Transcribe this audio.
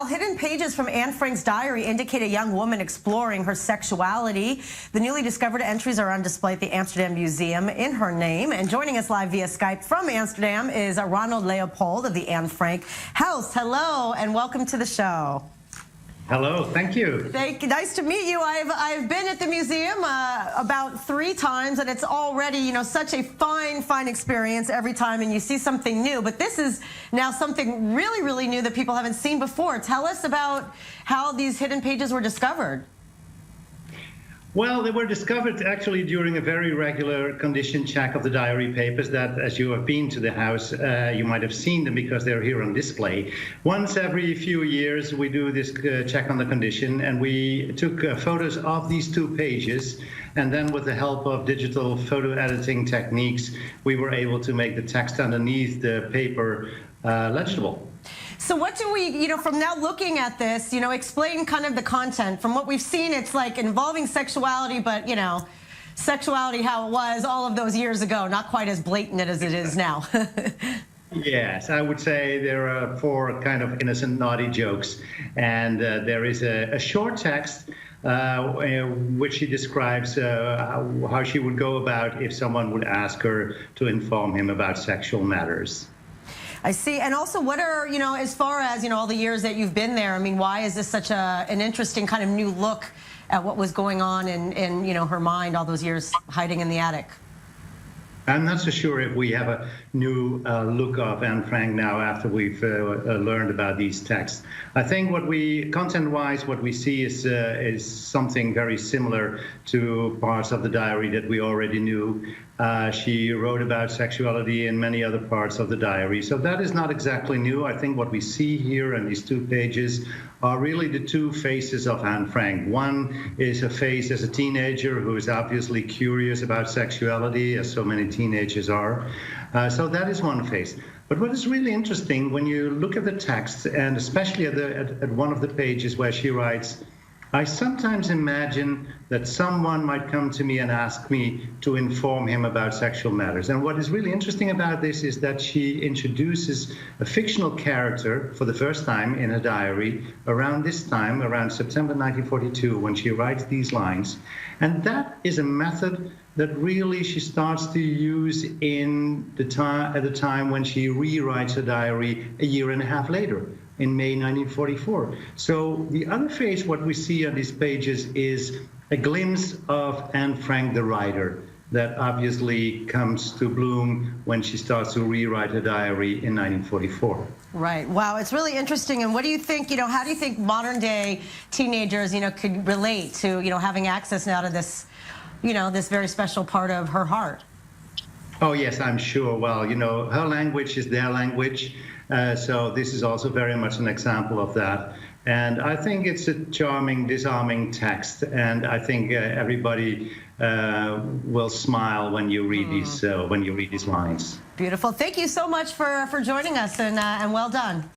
Hidden pages from Anne Frank's diary indicate a young woman exploring her sexuality. The newly discovered entries are on display at the Amsterdam Museum in her name. And joining us live via Skype from Amsterdam is Ronald Leopold of the Anne Frank House. Hello, and welcome to the show. Hello, thank you. Nice to meet you. I've been at the museum about 3 times, and it's already, such a fine experience every time, and you see something new. But this is now something really new that people haven't seen before. Tell us about how these hidden pages were discovered. Well, they were discovered actually during a very regular condition check of the diary papers that, as you have been to the house, you might have seen them because they're here on display. Once every few years, we do this check on the condition, and we took photos of these 2 pages, and then with the help of digital photo editing techniques, we were able to make the text underneath the paper legible. So what do we, from now looking at this, explain kind of the content. From what we've seen, it's like involving sexuality, but, sexuality how it was all of those years ago, not quite as blatant as it is now. Yes, I would say there are 4 kind of innocent, naughty jokes. And there is a short text which she describes how she would go about if someone would ask her to inform him about sexual matters. I see. And also, what are, as far as, all the years that you've been there, I mean, why is this such an interesting kind of new look at what was going on in her mind all those years hiding in the attic? I'm not so sure if we have a new look of Anne Frank now after we've learned about these texts. I think content-wise, what we see is something very similar to parts of the diary that we already knew. She wrote about sexuality in many other parts of the diary, so that is not exactly new. I think what we see here in these 2 pages are really the 2 faces of Anne Frank. One is a face as a teenager who is obviously curious about sexuality, as so many teenagers are. So that is one face. But what is really interesting when you look at the text, and especially at one of the pages where she writes, "I sometimes imagine that someone might come to me and ask me to inform him about sexual matters." And what is really interesting about this is that she introduces a fictional character for the first time in her diary around this time, around September 1942, when she writes these lines. And that is a method that really she starts to use at the time when she rewrites her diary a year and a half later, in May 1944. So the other phase, what we see on these pages, is a glimpse of Anne Frank, the writer, that obviously comes to bloom when she starts to rewrite her diary in 1944. Right. Wow. It's really interesting. And what do you think, how do you think modern day teenagers, could relate to, having access now to this, this very special part of her heart? Oh, yes, I'm sure. Well, her language is their language. So this is also very much an example of that. And I think it's a charming, disarming text. And I think everybody will smile when you read these lines. Beautiful. Thank you so much for joining us, and well done.